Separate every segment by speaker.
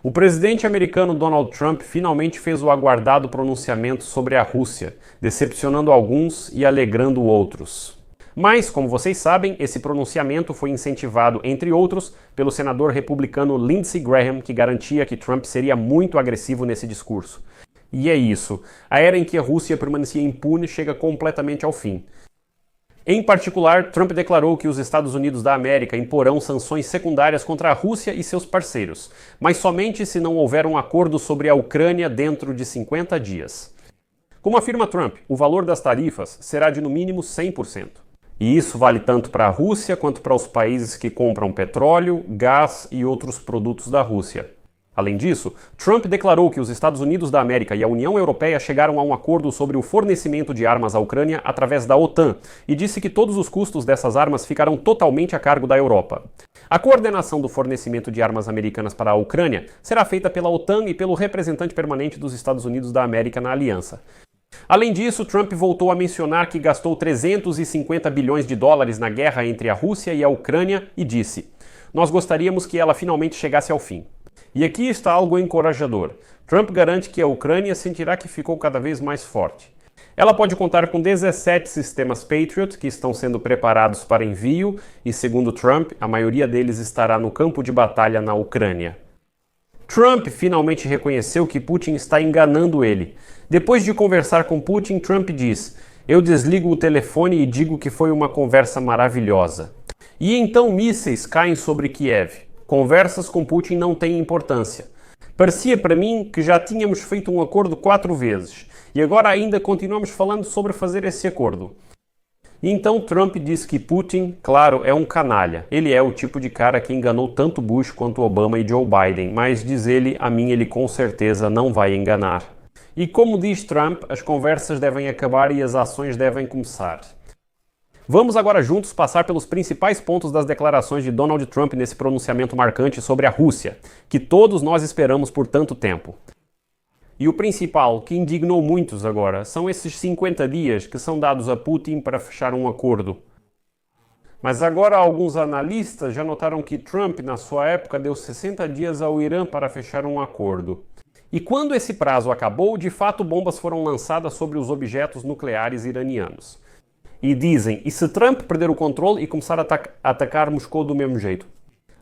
Speaker 1: O presidente americano Donald Trump finalmente fez o aguardado pronunciamento sobre a Rússia, decepcionando alguns e alegrando outros. Mas, como vocês sabem, esse pronunciamento foi incentivado, entre outros, pelo senador republicano Lindsey Graham, que garantia que Trump seria muito agressivo nesse discurso. E é isso. A era em que a Rússia permanecia impune chega completamente ao fim. Em particular, Trump declarou que os Estados Unidos da América imporão sanções secundárias contra a Rússia e seus parceiros, mas somente se não houver um acordo sobre a Ucrânia dentro de 50 dias. Como afirma Trump, o valor das tarifas será de no mínimo 100%. E isso vale tanto para a Rússia quanto para os países que compram petróleo, gás e outros produtos da Rússia. Além disso, Trump declarou que os Estados Unidos da América e a União Europeia chegaram a um acordo sobre o fornecimento de armas à Ucrânia através da OTAN e disse que todos os custos dessas armas ficarão totalmente a cargo da Europa. A coordenação do fornecimento de armas americanas para a Ucrânia será feita pela OTAN e pelo representante permanente dos Estados Unidos da América na aliança. Além disso, Trump voltou a mencionar que gastou 350 bilhões de dólares na guerra entre a Rússia e a Ucrânia e disse: "Nós gostaríamos que ela finalmente chegasse ao fim." E aqui está algo encorajador. Trump garante que a Ucrânia sentirá que ficou cada vez mais forte. Ela pode contar com 17 sistemas Patriot que estão sendo preparados para envio e, segundo Trump, a maioria deles estará no campo de batalha na Ucrânia. Trump finalmente reconheceu que Putin está enganando ele. Depois de conversar com Putin, Trump diz: "Eu desligo o telefone e digo que foi uma conversa maravilhosa." E então mísseis caem sobre Kiev. Conversas com Putin não têm importância. Parecia para mim que já tínhamos feito um acordo 4 vezes e agora ainda continuamos falando sobre fazer esse acordo. E então Trump diz que Putin, claro, é um canalha. Ele é o tipo de cara que enganou tanto Bush quanto Obama e Joe Biden, mas diz ele, a mim ele com certeza não vai enganar. E como diz Trump, as conversas devem acabar e as ações devem começar. Vamos agora juntos passar pelos principais pontos das declarações de Donald Trump nesse pronunciamento marcante sobre a Rússia, que todos nós esperamos por tanto tempo. E o principal, que indignou muitos agora, são esses 50 dias que são dados a Putin para fechar um acordo. Mas agora alguns analistas já notaram que Trump, na sua época, deu 60 dias ao Irã para fechar um acordo. E quando esse prazo acabou, de fato bombas foram lançadas sobre os objetos nucleares iranianos. E dizem, e se Trump perder o controle e começar a atacar Moscou do mesmo jeito?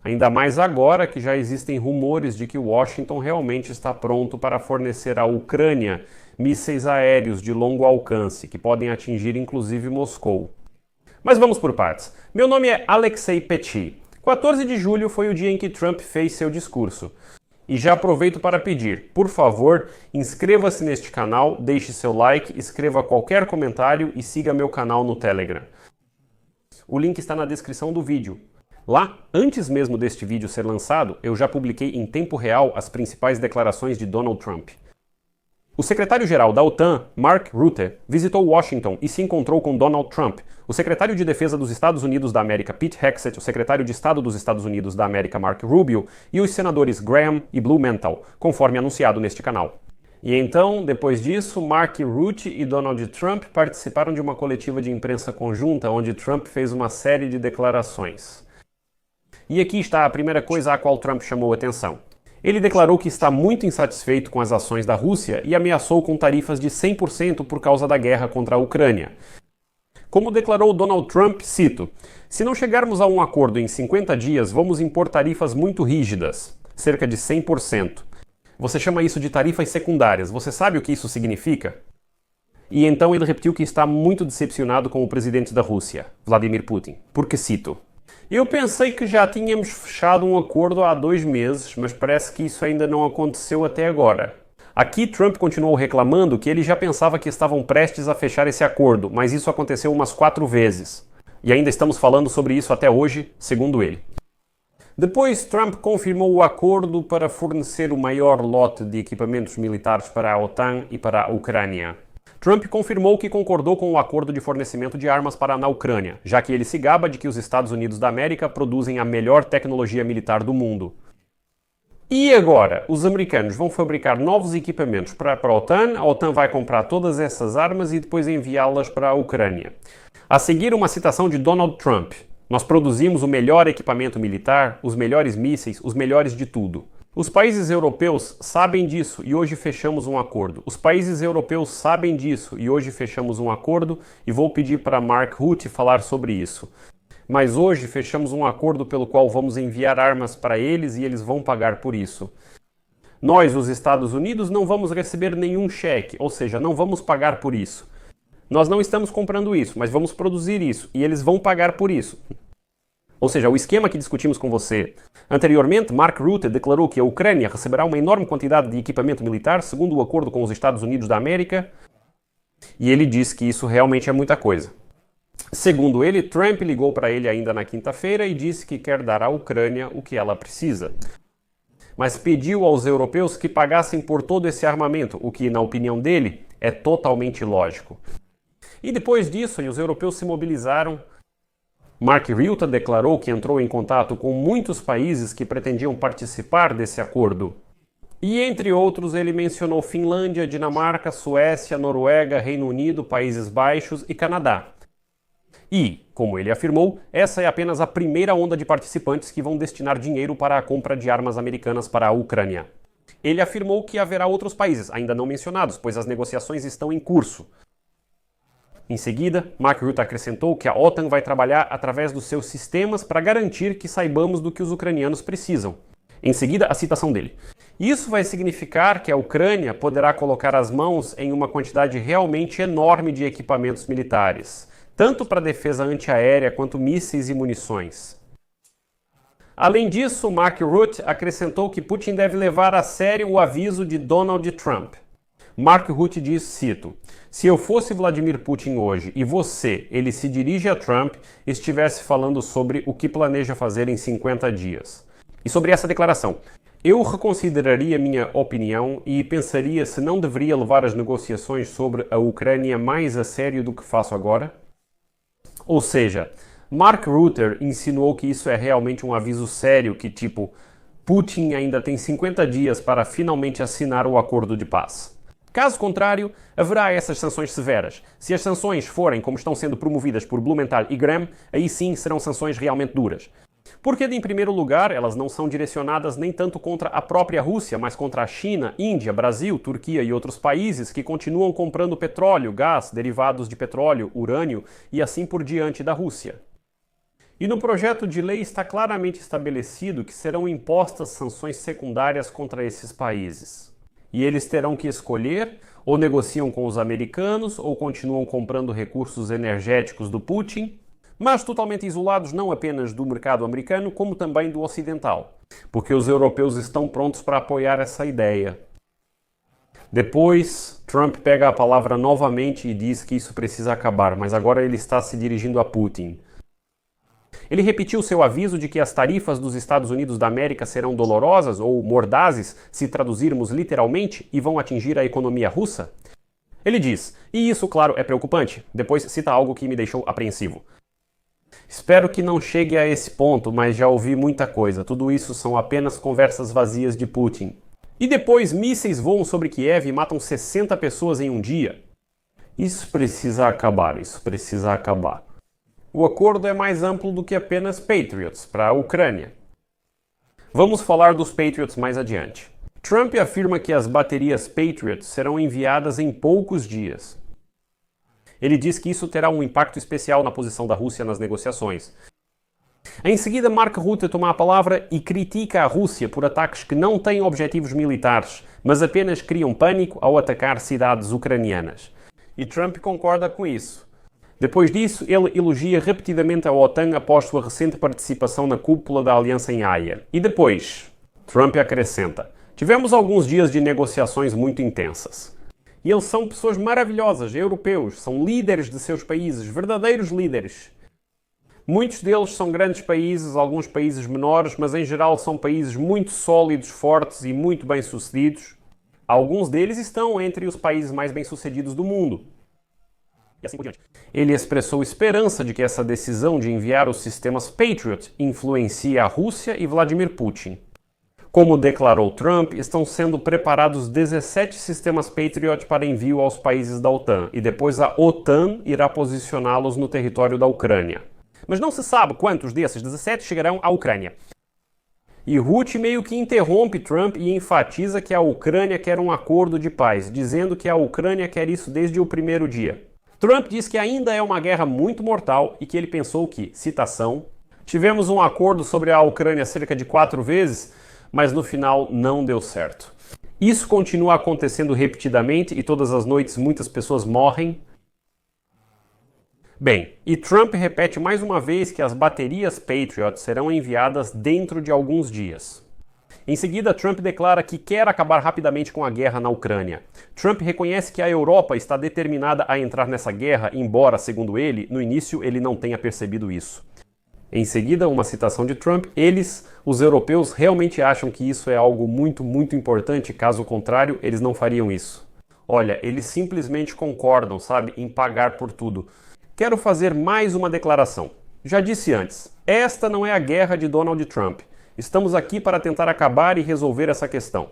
Speaker 1: Ainda mais agora que já existem rumores de que Washington realmente está pronto para fornecer à Ucrânia mísseis aéreos de longo alcance, que podem atingir inclusive Moscou. Mas vamos por partes. Meu nome é Alexei Petit. 14 de julho foi o dia em que Trump fez seu discurso. E já aproveito para pedir, por favor, inscreva-se neste canal, deixe seu like, escreva qualquer comentário e siga meu canal no Telegram. O link está na descrição do vídeo. Lá, antes mesmo deste vídeo ser lançado, eu já publiquei em tempo real as principais declarações de Donald Trump. O secretário-geral da OTAN, Mark Rutte, visitou Washington e se encontrou com Donald Trump, o secretário de Defesa dos Estados Unidos da América, Pete Hegseth, o secretário de Estado dos Estados Unidos da América, Marco Rubio, e os senadores Graham e Blumenthal, conforme anunciado neste canal. E então, depois disso, Mark Rutte e Donald Trump participaram de uma coletiva de imprensa conjunta, onde Trump fez uma série de declarações. E aqui está a primeira coisa a qual Trump chamou atenção. Ele declarou que está muito insatisfeito com as ações da Rússia e ameaçou com tarifas de 100% por causa da guerra contra a Ucrânia. Como declarou Donald Trump, cito, "Se não chegarmos a um acordo em 50 dias, vamos impor tarifas muito rígidas, cerca de 100%. Você chama isso de tarifas secundárias. Você sabe o que isso significa?" E então ele repetiu que está muito decepcionado com o presidente da Rússia, Vladimir Putin, porque cito, "Eu pensei que já tínhamos fechado um acordo há 2 meses, mas parece que isso ainda não aconteceu até agora." Aqui Trump continuou reclamando que ele já pensava que estavam prestes a fechar esse acordo, mas isso aconteceu umas 4 vezes. E ainda estamos falando sobre isso até hoje, segundo ele. Depois, Trump confirmou o acordo para fornecer o maior lote de equipamentos militares para a OTAN e para a Ucrânia. Trump confirmou que concordou com o acordo de fornecimento de armas para na Ucrânia, já que ele se gaba de que os Estados Unidos da América produzem a melhor tecnologia militar do mundo. E agora, os americanos vão fabricar novos equipamentos para a OTAN vai comprar todas essas armas e depois enviá-las para a Ucrânia. A seguir, uma citação de Donald Trump. "Nós produzimos o melhor equipamento militar, os melhores mísseis, os melhores de tudo. Os países europeus sabem disso e hoje fechamos um acordo. Os países europeus sabem disso e hoje fechamos um acordo e vou pedir para Mark Rutte falar sobre isso. Mas hoje fechamos um acordo pelo qual vamos enviar armas para eles e eles vão pagar por isso. Nós, os Estados Unidos, não vamos receber nenhum cheque, ou seja, não vamos pagar por isso. Nós não estamos comprando isso, mas vamos produzir isso e eles vão pagar por isso. Ou seja, o esquema que discutimos com você anteriormente, Mark Rutte declarou que a Ucrânia receberá uma enorme quantidade de equipamento militar, segundo o acordo com os Estados Unidos da América, e ele disse que isso realmente é muita coisa. Segundo ele, Trump ligou para ele ainda na quinta-feira e disse que quer dar à Ucrânia o que ela precisa. Mas pediu aos europeus que pagassem por todo esse armamento, o que, na opinião dele, é totalmente ilógico. E depois disso, os europeus se mobilizaram. Mark Rutte declarou que entrou em contato com muitos países que pretendiam participar desse acordo. E, entre outros, ele mencionou Finlândia, Dinamarca, Suécia, Noruega, Reino Unido, Países Baixos e Canadá. E, como ele afirmou, essa é apenas a primeira onda de participantes que vão destinar dinheiro para a compra de armas americanas para a Ucrânia. Ele afirmou que haverá outros países, ainda não mencionados, pois as negociações estão em curso. Em seguida, Mark Rutte acrescentou que a OTAN vai trabalhar através dos seus sistemas para garantir que saibamos do que os ucranianos precisam. Em seguida, a citação dele. Isso vai significar que a Ucrânia poderá colocar as mãos em uma quantidade realmente enorme de equipamentos militares, tanto para defesa antiaérea quanto mísseis e munições. Além disso, Mark Rutte acrescentou que Putin deve levar a sério o aviso de Donald Trump. Mark Rutte diz, cito, se eu fosse Vladimir Putin hoje e você, ele se dirige a Trump, estivesse falando sobre o que planeja fazer em 50 dias. E sobre essa declaração, eu reconsideraria minha opinião e pensaria se não deveria levar as negociações sobre a Ucrânia mais a sério do que faço agora? Ou seja, Mark Rutte insinuou que isso é realmente um aviso sério que, tipo, Putin ainda tem 50 dias para finalmente assinar o acordo de paz. Caso contrário, haverá essas sanções severas. Se as sanções forem como estão sendo promovidas por Blumenthal e Graham, aí sim serão sanções realmente duras. Porque, em primeiro lugar, elas não são direcionadas nem tanto contra a própria Rússia, mas contra a China, Índia, Brasil, Turquia e outros países que continuam comprando petróleo, gás, derivados de petróleo, urânio e assim por diante da Rússia. E no projeto de lei está claramente estabelecido que serão impostas sanções secundárias contra esses países. E eles terão que escolher, ou negociam com os americanos, ou continuam comprando recursos energéticos do Putin, mas totalmente isolados não apenas do mercado americano, como também do ocidental, porque os europeus estão prontos para apoiar essa ideia. Depois, Trump pega a palavra novamente e diz que isso precisa acabar, mas agora ele está se dirigindo a Putin. Ele repetiu seu aviso de que as tarifas dos Estados Unidos da América serão dolorosas ou mordazes, se traduzirmos literalmente, e vão atingir a economia russa? Ele diz, e isso, claro, é preocupante. Depois cita algo que me deixou apreensivo. Espero que não chegue a esse ponto, mas já ouvi muita coisa. Tudo isso são apenas conversas vazias de Putin. E depois mísseis voam sobre Kiev e matam 60 pessoas em um dia. Isso precisa acabar, isso precisa acabar. O acordo é mais amplo do que apenas Patriots para a Ucrânia. Vamos falar dos Patriots mais adiante. Trump afirma que as baterias Patriot serão enviadas em poucos dias. Ele diz que isso terá um impacto especial na posição da Rússia nas negociações. Em seguida, Mark Rutte toma a palavra e critica a Rússia por ataques que não têm objetivos militares, mas apenas criam pânico ao atacar cidades ucranianas. E Trump concorda com isso. Depois disso, ele elogia repetidamente a OTAN após sua recente participação na cúpula da aliança em Haia. E depois, Trump acrescenta, tivemos alguns dias de negociações muito intensas. E eles são pessoas maravilhosas, europeus, são líderes de seus países, verdadeiros líderes. Muitos deles são grandes países, alguns países menores, mas em geral são países muito sólidos, fortes e muito bem-sucedidos. Alguns deles estão entre os países mais bem-sucedidos do mundo. E assim por diante. Ele expressou esperança de que essa decisão de enviar os sistemas Patriot influencie a Rússia e Vladimir Putin. Como declarou Trump, estão sendo preparados 17 sistemas Patriot para envio aos países da OTAN, e depois a OTAN irá posicioná-los no território da Ucrânia. Mas não se sabe quantos desses 17 chegarão à Ucrânia. E Rutte meio que interrompe Trump e enfatiza que a Ucrânia quer um acordo de paz, dizendo que a Ucrânia quer isso desde o primeiro dia. Trump diz que ainda é uma guerra muito mortal e que ele pensou que, citação, tivemos um acordo sobre a Ucrânia cerca de 4 vezes, mas no final não deu certo. Isso continua acontecendo repetidamente e todas as noites muitas pessoas morrem. Bem, e Trump repete mais uma vez que as baterias Patriot serão enviadas dentro de alguns dias. Em seguida, Trump declara que quer acabar rapidamente com a guerra na Ucrânia. Trump reconhece que a Europa está determinada a entrar nessa guerra, embora, segundo ele, no início ele não tenha percebido isso. Em seguida, uma citação de Trump: eles, os europeus, realmente acham que isso é algo muito, muito importante, caso contrário, eles não fariam isso. Olha, eles simplesmente concordam, sabe, em pagar por tudo. Quero fazer mais uma declaração. Já disse antes, esta não é a guerra de Donald Trump. Estamos aqui para tentar acabar e resolver essa questão.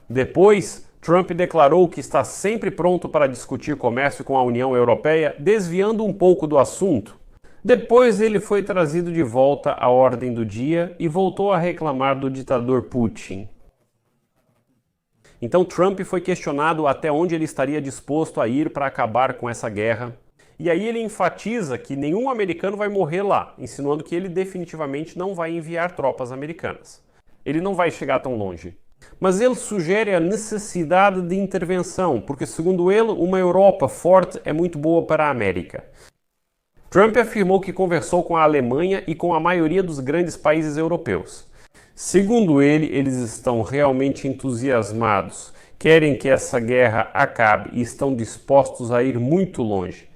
Speaker 1: Depois, Trump declarou que está sempre pronto para discutir comércio com a União Europeia, desviando um pouco do assunto. Depois ele foi trazido de volta à ordem do dia e voltou a reclamar do ditador Putin. Então Trump foi questionado até onde ele estaria disposto a ir para acabar com essa guerra. E aí ele enfatiza que nenhum americano vai morrer lá, insinuando que ele definitivamente não vai enviar tropas americanas. Ele não vai chegar tão longe. Mas ele sugere a necessidade de intervenção, porque segundo ele, uma Europa forte é muito boa para a América. Trump afirmou que conversou com a Alemanha e com a maioria dos grandes países europeus. Segundo ele, eles estão realmente entusiasmados, querem que essa guerra acabe e estão dispostos a ir muito longe.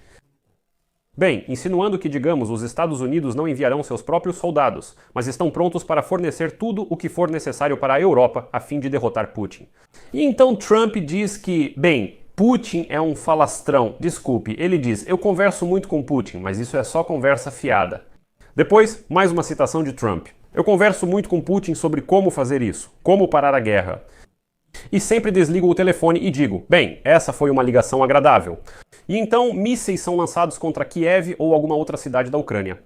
Speaker 1: Bem, insinuando que, digamos, os Estados Unidos não enviarão seus próprios soldados, mas estão prontos para fornecer tudo o que for necessário para a Europa a fim de derrotar Putin. E então Trump diz que, bem, Putin é um falastrão. Desculpe, ele diz, eu converso muito com Putin, mas isso é só conversa fiada. Depois, mais uma citação de Trump. Eu converso muito com Putin sobre como fazer isso, como parar a guerra. E sempre desligo o telefone e digo, bem, essa foi uma ligação agradável. E então mísseis são lançados contra Kiev ou alguma outra cidade da Ucrânia.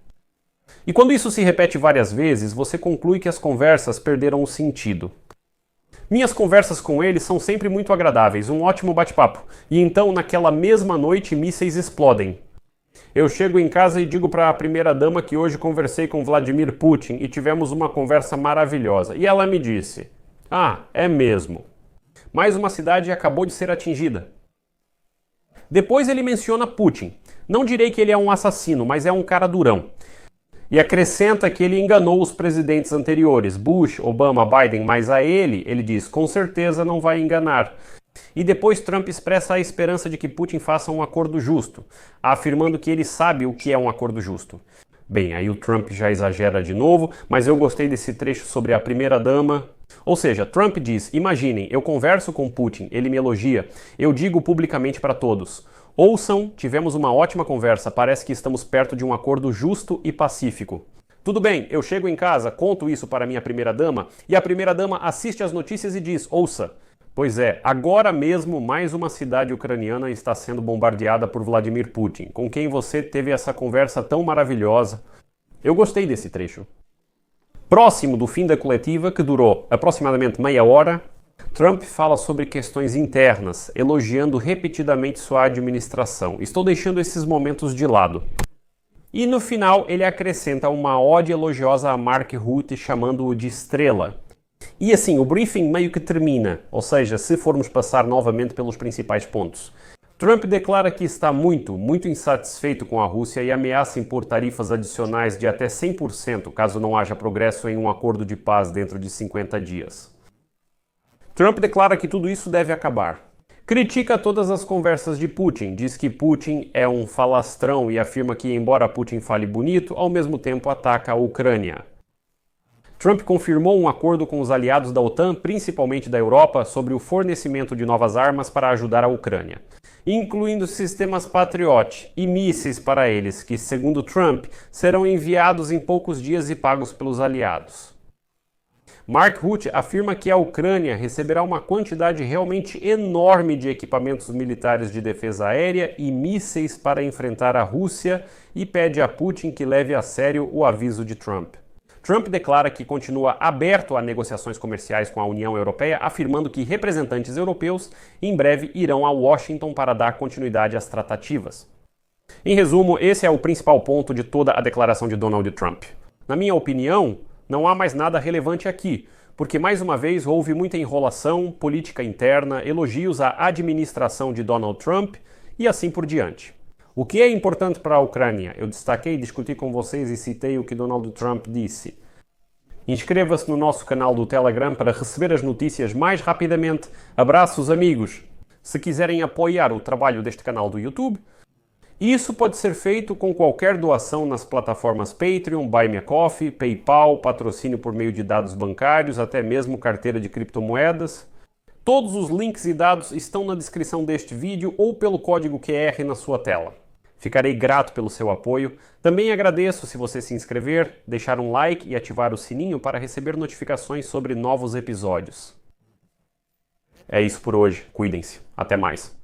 Speaker 1: E quando isso se repete várias vezes, você conclui que as conversas perderam o sentido. Minhas conversas com ele são sempre muito agradáveis, um ótimo bate-papo. E então, naquela mesma noite, mísseis explodem. Eu chego em casa e digo para a primeira-dama que hoje conversei com Vladimir Putin e tivemos uma conversa maravilhosa. E ela me disse, ah, é mesmo. Mais uma cidade acabou de ser atingida. Depois ele menciona Putin. Não direi que ele é um assassino, mas é um cara durão. E acrescenta que ele enganou os presidentes anteriores, Bush, Obama, Biden, mas a ele diz, com certeza não vai enganar. E depois Trump expressa a esperança de que Putin faça um acordo justo, afirmando que ele sabe o que é um acordo justo. Bem, aí o Trump já exagera de novo, mas eu gostei desse trecho sobre a primeira-dama. Ou seja, Trump diz, imaginem, eu converso com Putin, ele me elogia, eu digo publicamente para todos, ouçam, tivemos uma ótima conversa, parece que estamos perto de um acordo justo e pacífico. Tudo bem, eu chego em casa, conto isso para minha primeira-dama, e a primeira-dama assiste às notícias e diz, ouça, pois é, agora mesmo mais uma cidade ucraniana está sendo bombardeada por Vladimir Putin, com quem você teve essa conversa tão maravilhosa. Eu gostei desse trecho. Próximo do fim da coletiva, que durou aproximadamente meia hora, Trump fala sobre questões internas, elogiando repetidamente sua administração. Estou deixando esses momentos de lado. E no final ele acrescenta uma ode elogiosa a Mark Rutte, chamando-o de estrela. E assim, o briefing meio que termina, ou seja, se formos passar novamente pelos principais pontos. Trump declara que está muito insatisfeito com a Rússia e ameaça impor tarifas adicionais de até 100% caso não haja progresso em um acordo de paz dentro de 50 dias. Trump declara que tudo isso deve acabar. Critica todas as conversas de Putin, diz que Putin é um falastrão e afirma que, embora Putin fale bonito, ao mesmo tempo ataca a Ucrânia. Trump confirmou um acordo com os aliados da OTAN, principalmente da Europa, sobre o fornecimento de novas armas para ajudar a Ucrânia, incluindo sistemas Patriot e mísseis para eles, que, segundo Trump, serão enviados em poucos dias e pagos pelos aliados. Mark Rutte afirma que a Ucrânia receberá uma quantidade realmente enorme de equipamentos militares de defesa aérea e mísseis para enfrentar a Rússia e pede a Putin que leve a sério o aviso de Trump. Trump declara que continua aberto a negociações comerciais com a União Europeia, afirmando que representantes europeus em breve irão a Washington para dar continuidade às tratativas. Em resumo, esse é o principal ponto de toda a declaração de Donald Trump. Na minha opinião, não há mais nada relevante aqui, porque mais uma vez houve muita enrolação, política interna, elogios à administração de Donald Trump e assim por diante. O que é importante para a Ucrânia? Eu destaquei, discuti com vocês e citei o que Donald Trump disse. Inscreva-se no nosso canal do Telegram para receber as notícias mais rapidamente. Abraços, amigos! Se quiserem apoiar o trabalho deste canal do YouTube, isso pode ser feito com qualquer doação nas plataformas Patreon, Buy Me a Coffee, PayPal, patrocínio por meio de dados bancários, até mesmo carteira de criptomoedas. Todos os links e dados estão na descrição deste vídeo ou pelo código QR na sua tela. Ficarei grato pelo seu apoio. Também agradeço se você se inscrever, deixar um like e ativar o sininho para receber notificações sobre novos episódios. É isso por hoje. Cuidem-se. Até mais.